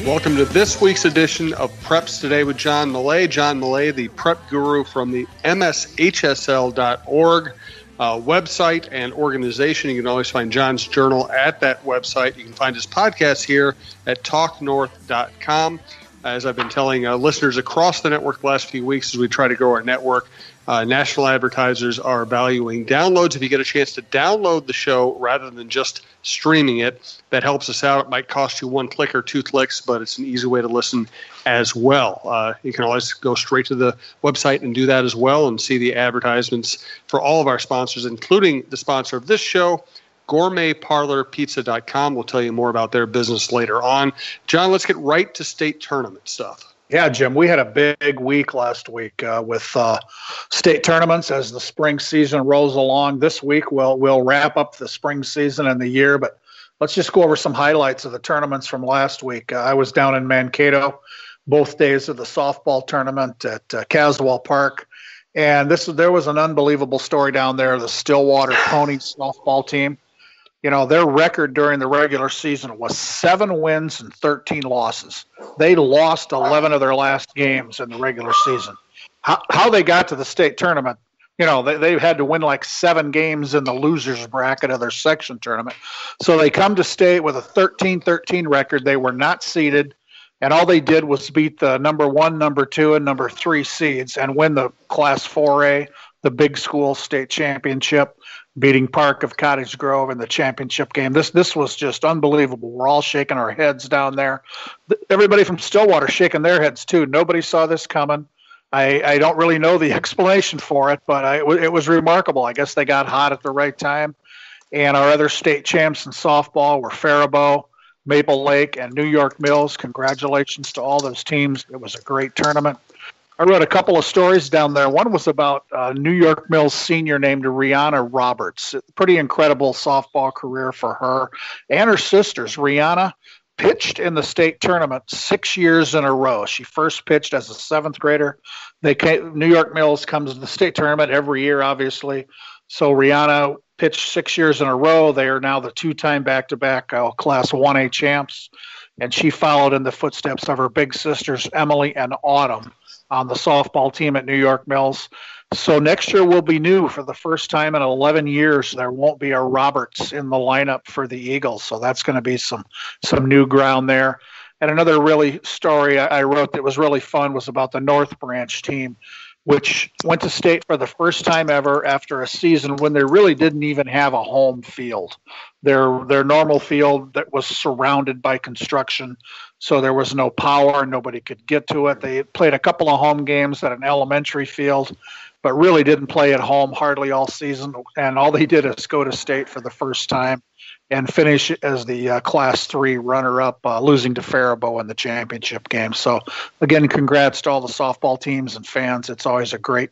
Welcome to this week's edition of Preps Today with John Millea. John Millea, the prep guru from the mshsl.org website and organization. You can always find John's journal at that website. You can find his podcast here at talknorth.com. As I've been telling listeners across the network the last few weeks as we try to grow our network, national advertisers are valuing downloads. If you get a chance to download the show rather than just streaming it, that helps us out. It might cost you 1 click or 2 clicks, but it's an easy way to listen as well. You can always go straight to the website and do that as well and see the advertisements for all of our sponsors, including the sponsor of this show, gourmetparlorpizza.com. We'll tell you more about their business later on. John, let's get right to state tournament stuff. Yeah, Jim, we had a big week last week with state tournaments as the spring season rolls along. This week we'll wrap up the spring season and the year, but let's just go over some highlights of the tournaments from last week. I was down in Mankato both days of the softball tournament at Caswell Park, and there was an unbelievable story down there. The Stillwater tourneys softball team. You know, their record during the regular season was 7 wins and 13 losses. They lost 11 of their last games in the regular season. How they got to the state tournament, you know, they had to win like 7 games in the losers bracket of their section tournament. So they come to state with a 13-13 record. They were not seeded, and all they did was beat the number 1, number 2, and number 3 seeds and win the Class 4A, the big school state championship, beating Park of Cottage Grove in the championship game. This was just unbelievable. We're all shaking our heads down there. Everybody from Stillwater shaking their heads too. Nobody saw this coming. I don't really know the explanation for it, but it was remarkable. I guess they got hot at the right time. And our other state champs in softball were Faribault, Maple Lake, and New York Mills. Congratulations to all those teams. It was a great tournament. I wrote a couple of stories down there. One was about New York Mills senior named Rihanna Roberts. Pretty incredible softball career for her and her sisters. Rihanna pitched in the state tournament 6 years in a row. She first pitched as a 7th grader. New York Mills comes to the state tournament every year, obviously. So Rihanna pitched 6 years in a row. They are now the 2-time back-to-back Class 1A champs. And she followed in the footsteps of her big sisters, Emily and Autumn, on the softball team at New York Mills. So next year will be new. For the first time in 11 years, there won't be a Roberts in the lineup for the Eagles. So that's going to be some new ground there. And another really story I wrote that was really fun was about the North Branch team, which went to state for the first time ever after a season when they really didn't even have a home field. Their normal field that was surrounded by construction, so there was no power, nobody could get to it. They played a couple of home games at an elementary field, but really didn't play at home hardly all season, and all they did is go to state for the first time and finish as the Class 3 runner-up, losing to Faribault in the championship game. So, again, congrats to all the softball teams and fans. It's always a great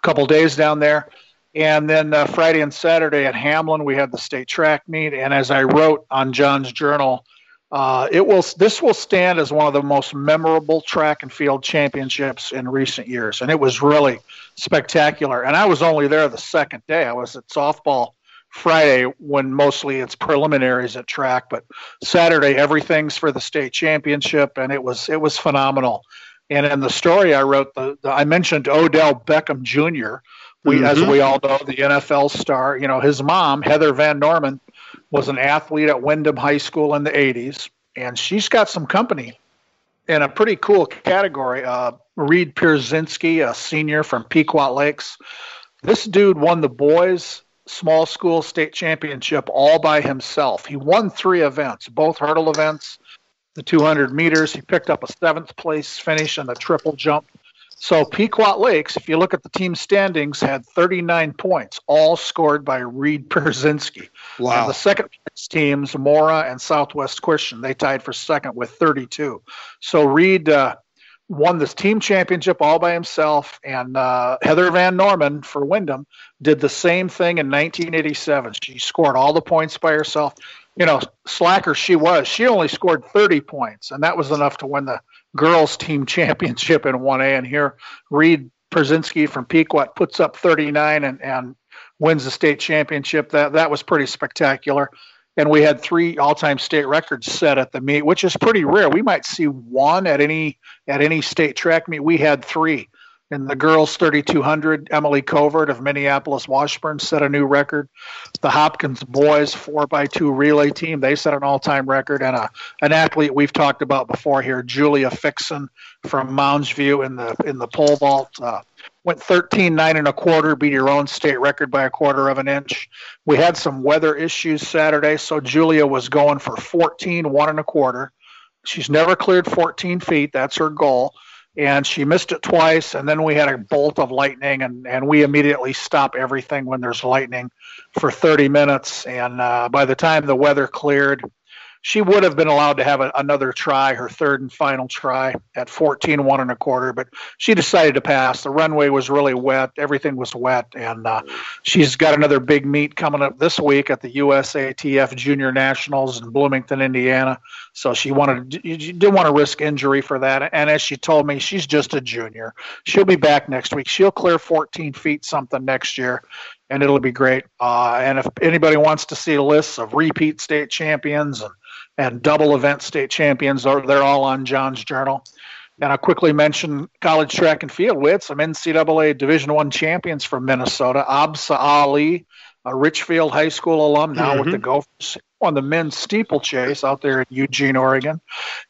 couple days down there. And then Friday and Saturday at Hamlin, we had the state track meet. And as I wrote on John's journal, this will stand as one of the most memorable track and field championships in recent years. And it was really spectacular. And I was only there the second day. I was at softball Friday when mostly it's preliminaries at track, but Saturday everything's for the state championship, and it was phenomenal. And in the story I wrote, I mentioned Odell Beckham Jr. As we all know, the NFL star. You know, his mom, Heather Van Norman, was an athlete at Windom High School in the 80s, and she's got some company in a pretty cool category. Reed Pierzynski, a senior from Pequot Lakes. This dude won the boys' small school state championship all by himself. He won 3 events, both hurdle events, the 200 meters. He picked up a 7th place finish in the triple jump. So Pequot Lakes, if you look at the team standings, had 39 points, all scored by Reed Pierzynski. Wow. And the second place teams, Mora and Southwest Christian, they tied for second with 32. So Reed won this team championship all by himself, and Heather Van Norman for Windom did the same thing in 1987. She scored all the points by herself. You know, slacker she was. She only scored 30 points, and that was enough to win the girls team championship in 1A. And here, Reed Pierzynski from Pequot puts up 39 and wins the state championship. That was pretty spectacular. and we had 3 all-time state records set at the meet, which is pretty rare. We might see one at any state track meet. We had 3. In the girls 3,200, Emily Covert of Minneapolis Washburn set a new record. The Hopkins boys 4x2 relay team, they set an all-time record. And an athlete we've talked about before here, Julia Fixon from Mound's View in the pole vault, went 13.9 1/4, beat her own state record by 1/4 of an inch. We had some weather issues Saturday, so Julia was going for 14.1 1/4. She's never cleared 14 feet. That's her goal. And she missed it twice, and then we had a bolt of lightning, and we immediately stop everything when there's lightning for 30 minutes. And by the time the weather cleared, she would have been allowed to have another try, her third and final try at 14.1 1/4, but she decided to pass. The runway was really wet. Everything was wet, and she's got another big meet coming up this week at the USATF Junior Nationals in Bloomington, Indiana. So she didn't want to risk injury for that. And as she told me, she's just a junior. She'll be back next week. She'll clear 14 feet something next year, and it'll be great. And if anybody wants to see lists of repeat state champions and double event state champions, they're all on John's Journal. And I'll quickly mention college track and field. We had some NCAA Division I champions from Minnesota. Absa Ali, a Richfield High School alum, now with the Gophers, on the men's steeplechase out there in Eugene, Oregon.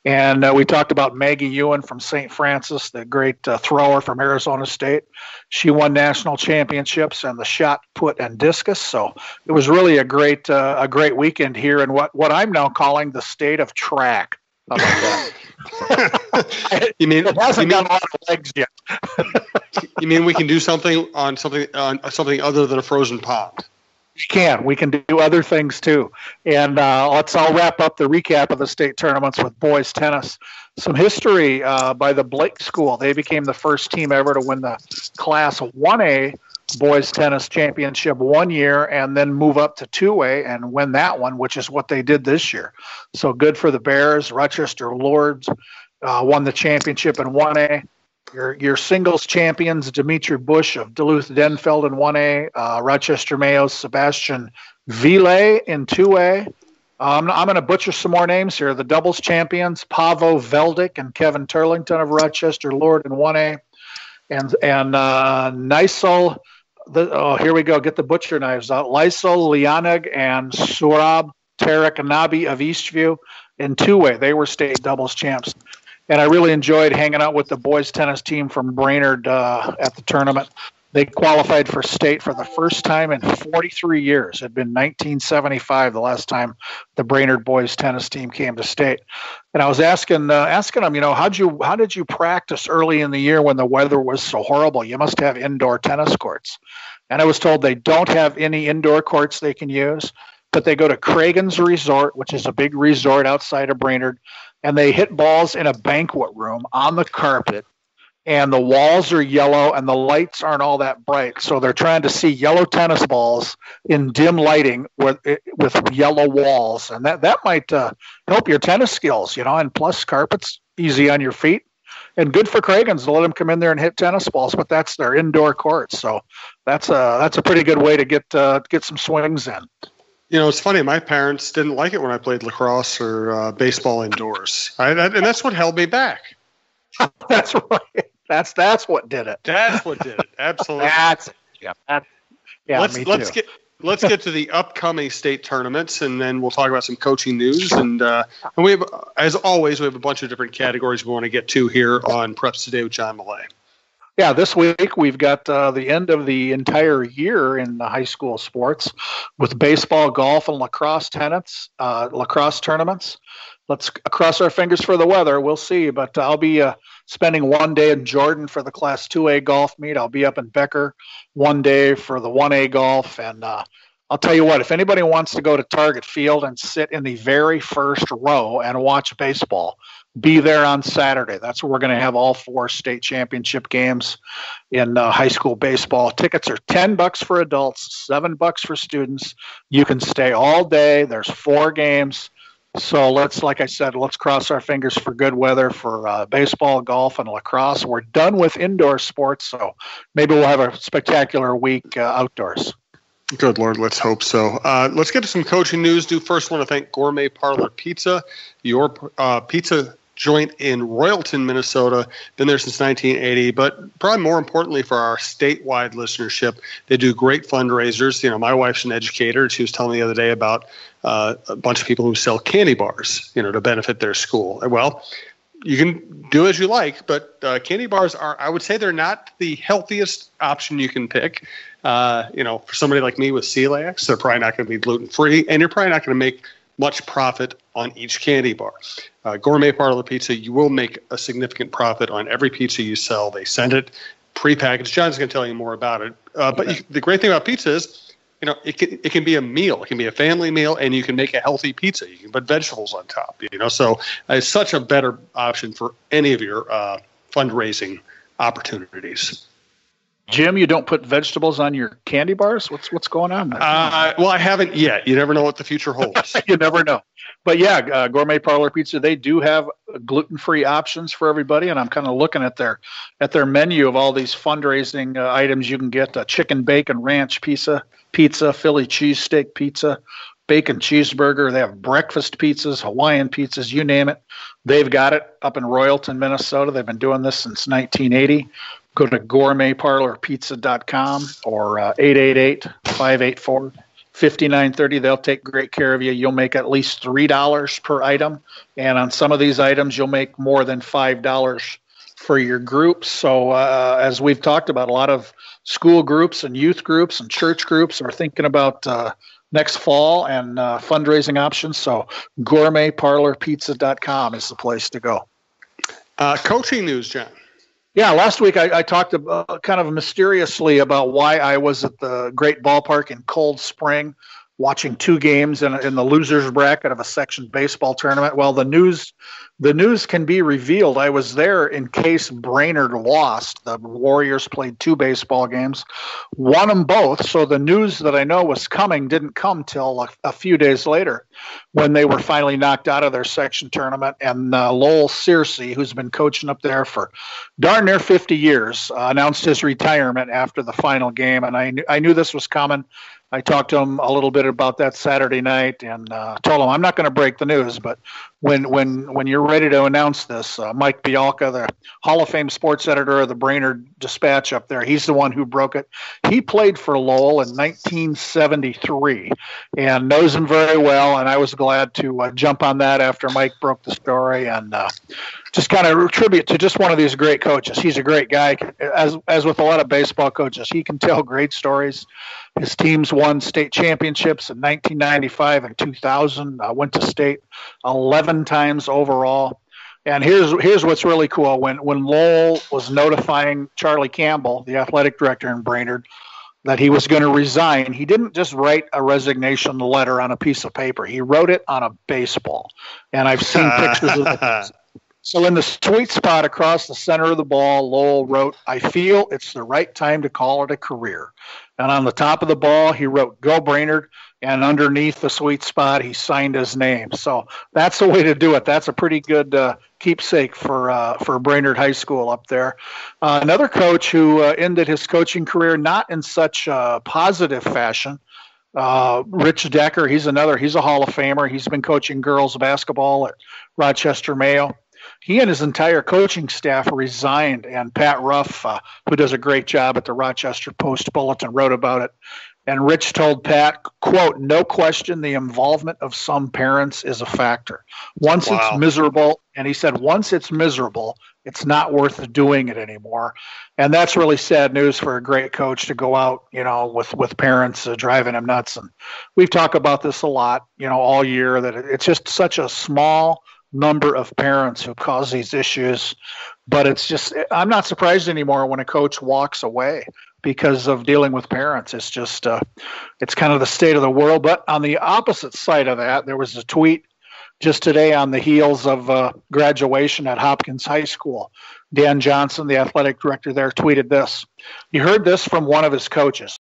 And we talked about Maggie Ewan from St. Francis, the great thrower from Arizona State. She won national championships in the shot, put, and discus. So it was really a great weekend here in what I'm now calling the state of track. How about that? You mean it hasn't got a lot of legs yet? You mean we can do something on something other than a frozen pond? We can do other things too. And I'll wrap up the recap of the state tournaments with boys tennis. Some history by the Blake School. They became the first team ever to win the Class 1A boys tennis championship one year and then move up to 2A and win that one, which is what they did this year. So good for the Bears. Rochester Lords won the championship in 1A. Your singles champions, Dimitri Bush of Duluth-Denfeld in 1A, Rochester Mayo's Sebastian Ville in 2A. I'm going to butcher some more names here. The doubles champions, Pavo Veldick and Kevin Turlington of Rochester Lord in 1A. And Nysel, here we go, get the butcher knives out. Lysel Lianig and Surab Tarakanabi of Eastview in 2A. They were state doubles champs. And I really enjoyed hanging out with the boys tennis team from Brainerd at the tournament. They qualified for state for the first time in 43 years. It had been 1975 the last time the Brainerd boys tennis team came to state. And I was asking them, how did you practice early in the year when the weather was so horrible? You must have indoor tennis courts. And I was told they don't have any indoor courts they can use, but they go to Cragen's Resort, which is a big resort outside of Brainerd, and they hit balls in a banquet room on the carpet, and the walls are yellow and the lights aren't all that bright. So they're trying to see yellow tennis balls in dim lighting with yellow walls. And that might help your tennis skills, and plus carpet's easy on your feet. And good for Cragen's to let them come in there and hit tennis balls, but that's their indoor court. So that's a pretty good way to get some swings in. It's funny. My parents didn't like it when I played lacrosse or baseball indoors, and that's what held me back. That's right. That's what did it. That's what did it. Absolutely. That's it. Yeah. Let's get to the upcoming state tournaments, and then we'll talk about some coaching news. And we have, as always, a bunch of different categories we want to get to here on Preps Today with John Millea. Yeah, this week we've got the end of the entire year in the high school sports with baseball, golf, and lacrosse tournaments. Let's cross our fingers for the weather. We'll see. But I'll be spending one day in Jordan for the Class 2A golf meet. I'll be up in Becker one day for the 1A golf. And I'll tell you what, if anybody wants to go to Target Field and sit in the very first row and watch baseball, be there on Saturday. That's where we're going to have all 4 state championship games in high school baseball. Tickets are $10 for adults, $7 for students. You can stay all day. There's 4 games. So let's cross our fingers for good weather for baseball, golf, and lacrosse. We're done with indoor sports, so maybe we'll have a spectacular week outdoors. Good Lord, let's hope so. Let's get to some coaching news. First want to thank Gourmet Parlor Pizza, your pizza joint in Royalton, Minnesota. Been there since 1980, but probably more importantly for our statewide listenership, they do great fundraisers. My wife's an educator. She was telling me the other day about a bunch of people who sell candy bars, to benefit their school. Well, you can do as you like, but candy bars I would say they're not the healthiest option you can pick. For somebody like me with celiac, they're probably not going to be gluten-free, and you're probably not going to make much profit on each candy bar. Gourmet Parlor Pizza, you will make a significant profit on every pizza you sell. They send it prepackaged. John's going to tell you more about it. The great thing about pizza is, it can be a meal. It can be a family meal, and you can make a healthy pizza. You can put vegetables on top, So it's such a better option for any of your fundraising opportunities. Jim, you don't put vegetables on your candy bars? What's going on there? Well, I haven't yet. You never know what the future holds. You never know. But yeah, Gourmet Parlor Pizza, they do have gluten-free options for everybody, and I'm kind of looking at their menu of all these fundraising items you can get: chicken bacon ranch pizza, Philly cheesesteak pizza, bacon cheeseburger. They have breakfast pizzas, Hawaiian pizzas, you name it. They've got it up in Royalton, Minnesota. They've been doing this since 1980. Go to gourmetparlorpizza.com or 888-584-5930. They'll take great care of you. You'll make at least $3 per item. And on some of these items, you'll make more than $5 for your groups. So as we've talked about, a lot of school groups and youth groups and church groups are thinking about next fall and fundraising options. So gourmetparlorpizza.com is the place to go. Coaching news, John. Yeah, last week I talked kind of mysteriously about why I was at the Great Ballpark in Cold Spring watching two games in the losers bracket of a section baseball tournament. Well, the news can be revealed. I was there in case Brainerd lost. The Warriors played two baseball games, won them both. So the news that I know was coming didn't come till a few days later when they were finally knocked out of their section tournament. And Lowell Searcy, who's been coaching up there for darn near 50 years, announced his retirement after the final game. And I knew this was coming. I talked to him a little bit about that Saturday night and told him I'm not going to break the news, but when you're ready to announce this, Mike Bialka, the Hall of Fame sports editor of the Brainerd Dispatch up there, he's the one who broke it. He played for Lowell in 1973 and knows him very well, and I was glad to jump on that after Mike broke the story and just kind of tribute to just one of these great coaches. He's a great guy. As with a lot of baseball coaches, he can tell great stories. His teams won state championships in 1995 and 2000. Went to state 11 times overall. And here's what's really cool. When Lowell was notifying Charlie Campbell, the athletic director in Brainerd, that he was going to resign, he didn't just write a resignation letter on a piece of paper. He wrote it on a baseball. And I've seen pictures of it. So in the sweet spot across the center of the ball, Lowell wrote, "I feel it's the right time to call it a career." And on the top of the ball, he wrote, "Go Brainerd." And underneath the sweet spot, he signed his name. So that's the way to do it. That's a pretty good keepsake for Brainerd High School up there. Another coach who ended his coaching career not in such a positive fashion, Rich Decker. He's a Hall of Famer. He's been coaching girls basketball at Rochester Mayo. He and his entire coaching staff resigned, and Pat Ruff, who does a great job at the Rochester Post-Bulletin, wrote about it. And Rich told Pat, quote, "No question the involvement of some parents is a factor. Once it's miserable," and he said, "once it's miserable, it's not worth doing it anymore." And that's really sad news for a great coach to go out, with parents driving him nuts. And we've talked about this a lot, all year, that it's just such a small number of parents who cause these issues. But I'm not surprised anymore when a coach walks away because of dealing with parents. It's just, it's kind of the state of the world. But on the opposite side of that, there was a tweet just today on the heels of graduation at Hopkins High School. Dan Johnson, the athletic director there, tweeted this. He heard this from one of his coaches.